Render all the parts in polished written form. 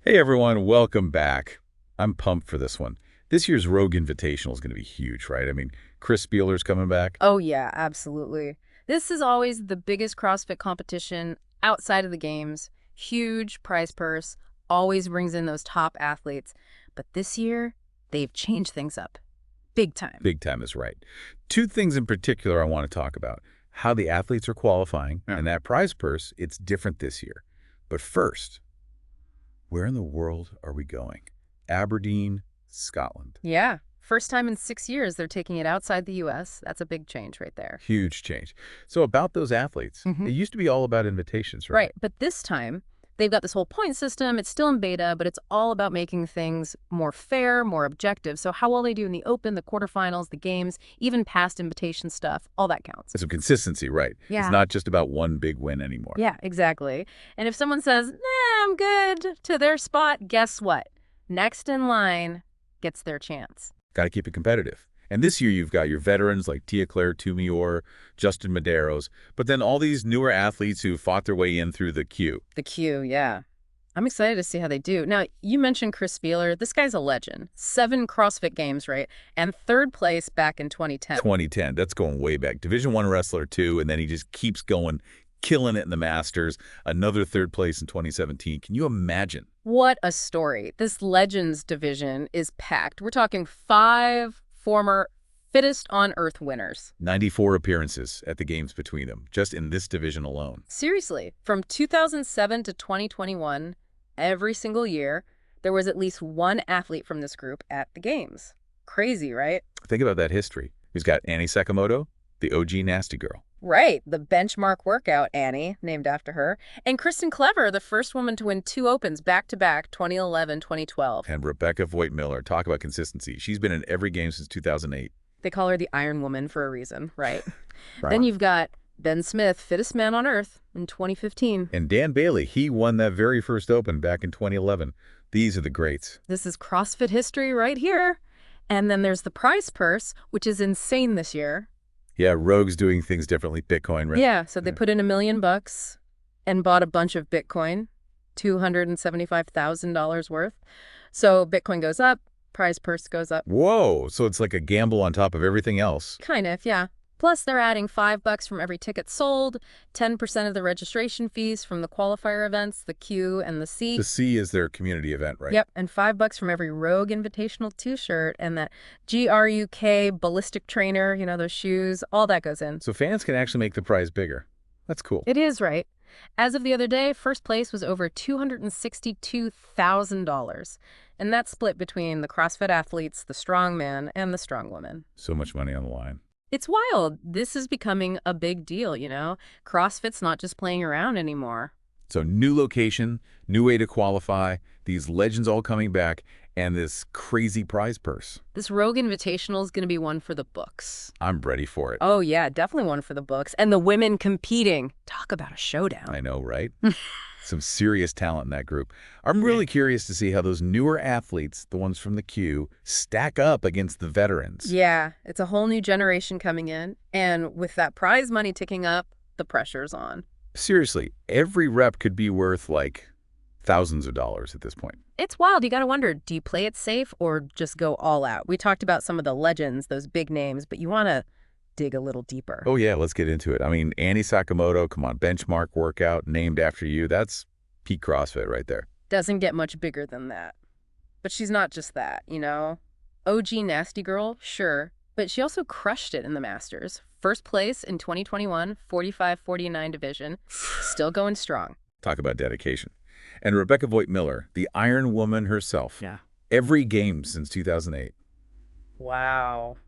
Hey everyone, welcome back. I'm pumped for this one. This year's Rogue Invitational is going to be huge, right? I mean, Chris Spieler's coming back. Oh, yeah, absolutely. This is always the biggest CrossFit competition outside of the games. Huge prize purse, always brings in those top athletes. But this year, they've changed things up big time. Big time is right. Two things in particular I want to talk about. How the athletes are qualifying, and that prize purse, it's different this year. But first, where in the world are we going? Aberdeen, Scotland. Yeah, first time in 6 years they're taking it outside the U.S. That's a big change right there. Huge change. So about those athletes, it used to be all about invitations, right? Right, but this time they've got this whole point system. It's still in beta, but it's all about making things more fair, more objective. So how well they do in the Open, the quarterfinals, the games, even past invitation stuff, all that counts. So consistency, right? Yeah. It's not just about one big win anymore. Yeah, exactly. And if someone says, nah, I'm good, to their spot, guess what? Next in line gets their chance. Got to keep it competitive. And this year you've got your veterans like Tia Claire Tumior, Justin Medeiros, but then all these newer athletes who fought their way in through the queue. The queue, yeah. I'm excited to see how they do. Now, you mentioned Chris Spieler. This guy's a legend. 7 CrossFit Games, right? And 3rd place back in 2010. 2010, that's going way back. Division I wrestler too, and then he just keeps going, killing it in the Masters. Another 3rd place in 2017. Can you imagine? What a story. This Legends division is packed. We're talking 5 former fittest on earth winners. 94 appearances at the games between them, just in this division alone. Seriously, from 2007 to 2021, every single year, there was at least one athlete from this group at the games. Crazy, right? Think about that history. He's got Annie Sakamoto, the OG Nasty Girl. Right, the benchmark workout, Annie, named after her. And Kristen Clever, the first woman to win 2 Opens back-to-back, 2011, 2012. And Rebecca Voigt-Miller, talk about consistency. She's been in every game since 2008. They call her the Iron Woman for a reason, right? Right. Then you've got Ben Smith, fittest man on earth, in 2015. And Dan Bailey, he won that very first Open back in 2011. These are the greats. This is CrossFit history right here. And then there's the prize purse, which is insane this year. Yeah, Rogue's doing things differently. Bitcoin, right? Yeah, so they put in $1 million and bought a bunch of Bitcoin, $275,000 worth. So Bitcoin goes up, prize purse goes up. Whoa, so it's like a gamble on top of everything else. Kind of, yeah. Plus, they're adding $5 from every ticket sold, 10% of the registration fees from the qualifier events, the Q and the C. The C is their community event, right? Yep, and $5 from every Rogue Invitational t-shirt and that GRUK ballistic trainer, you know, those shoes, all that goes in. So fans can actually make the prize bigger. That's cool. It is, right? As of the other day, first place was over $262,000. And that's split between the CrossFit athletes, the strongman, and the strongwoman. So much money on the line. It's wild. This is becoming a big deal, you know? CrossFit's not just playing around anymore. So new location, new way to qualify, these legends all coming back, and this crazy prize purse. This Rogue Invitational is going to be one for the books. I'm ready for it. Oh, yeah, definitely one for the books. And the women competing. Talk about a showdown. I know, right? Some serious talent in that group. I'm really curious to see how those newer athletes, the ones from the queue, stack up against the veterans. Yeah, it's a whole new generation coming in. And with that prize money ticking up, the pressure's on. Seriously, every rep could be worth like thousands of dollars at this point. It's wild. You got to wonder, do you play it safe or just go all out? We talked about some of the legends, those big names, but you want to dig a little deeper. Oh, yeah, let's get into it. I mean, Annie Sakamoto, come on, benchmark workout named after you. That's peak CrossFit right there. Doesn't get much bigger than that. But she's not just that, you know? OG Nasty Girl, sure, but she also crushed it in the Masters. First place in 2021, 45-49 division, still going strong. Talk about dedication. And Rebecca Voigt-Miller, the Iron Woman herself. Yeah. Every game since 2008. Wow.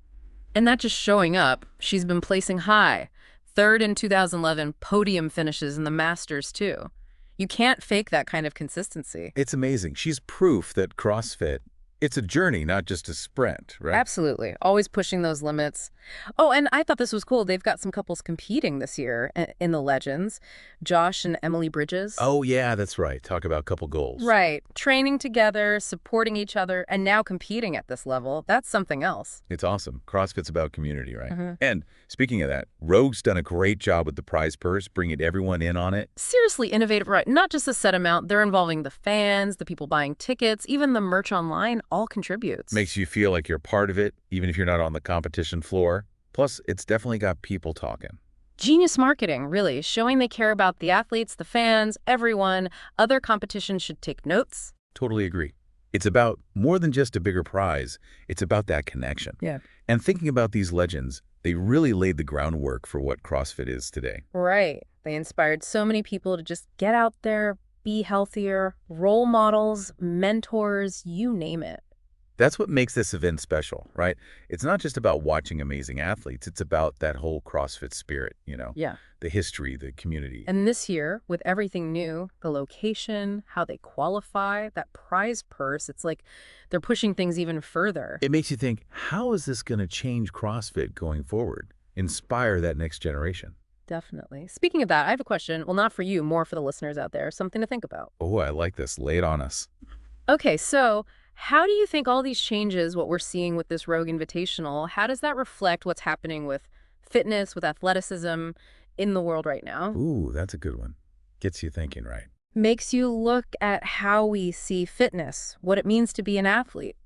And not just showing up, she's been placing high. 3rd in 2011, podium finishes in the Masters, too. You can't fake that kind of consistency. It's amazing. She's proof that CrossFit It's a journey, not just a sprint, right? Absolutely. Always pushing those limits. Oh, and I thought this was cool. They've got some couples competing this year in the Legends. Josh and Emily Bridges. Oh, yeah, that's right. Talk about couple goals. Right. Training together, supporting each other, and now competing at this level. That's something else. It's awesome. CrossFit's about community, right? Mhm. And speaking of that, Rogue's done a great job with the prize purse, bringing everyone in on it. Seriously innovative, right? Not just a set amount. They're involving the fans, the people buying tickets, even the merch online all contributes. Makes you feel like you're part of it, even if you're not on the competition floor. Plus, it's definitely got people talking. Genius marketing, really, showing they care about the athletes, the fans, everyone. Other competitions should take notes. Totally agree. It's about more than just a bigger prize. It's about that connection. Yeah. And thinking about these legends, they really laid the groundwork for what CrossFit is today. Right. They inspired so many people to just get out there, be healthier, role models, mentors, you name it. That's what makes this event special, right? It's not just about watching amazing athletes. It's about that whole CrossFit spirit, Yeah. the history, the community. And this year, with everything new, the location, how they qualify, that prize purse, it's like they're pushing things even further. It makes you think, how is this going to change CrossFit going forward? Inspire that next generation. Definitely. Speaking of that, I have a question. Well, not for you, more for the listeners out there. Something to think about. Oh, I like this. Lay it on us. Okay, so how do you think all these changes, what we're seeing with this Rogue Invitational, how does that reflect what's happening with fitness, with athleticism in the world right now? Ooh, that's a good one. Gets you thinking, right? Makes you look at how we see fitness, what it means to be an athlete,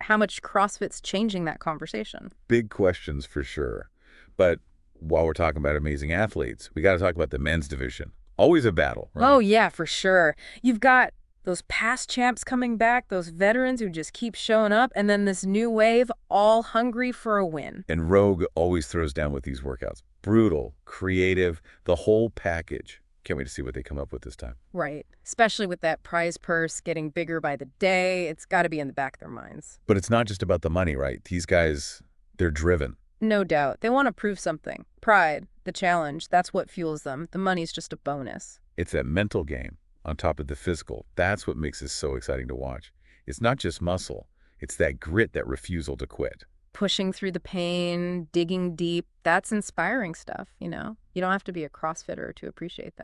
how much CrossFit's changing that conversation. Big questions for sure. But while we're talking about amazing athletes, we got to talk about the men's division. Always a battle, right? Oh, yeah, for sure. You've got those past champs coming back, those veterans who just keep showing up, and then this new wave all hungry for a win. And Rogue always throws down with these workouts. Brutal, creative, the whole package. Can't wait to see what they come up with this time. Right. Especially with that prize purse getting bigger by the day. It's got to be in the back of their minds. But it's not just about the money, right? These guys, they're driven. No doubt. They want to prove something. Pride, the challenge, that's what fuels them. The money's just a bonus. It's that mental game on top of the physical. That's what makes this so exciting to watch. It's not just muscle. It's that grit, that refusal to quit. Pushing through the pain, digging deep, that's inspiring stuff, you know? You don't have to be a CrossFitter to appreciate that.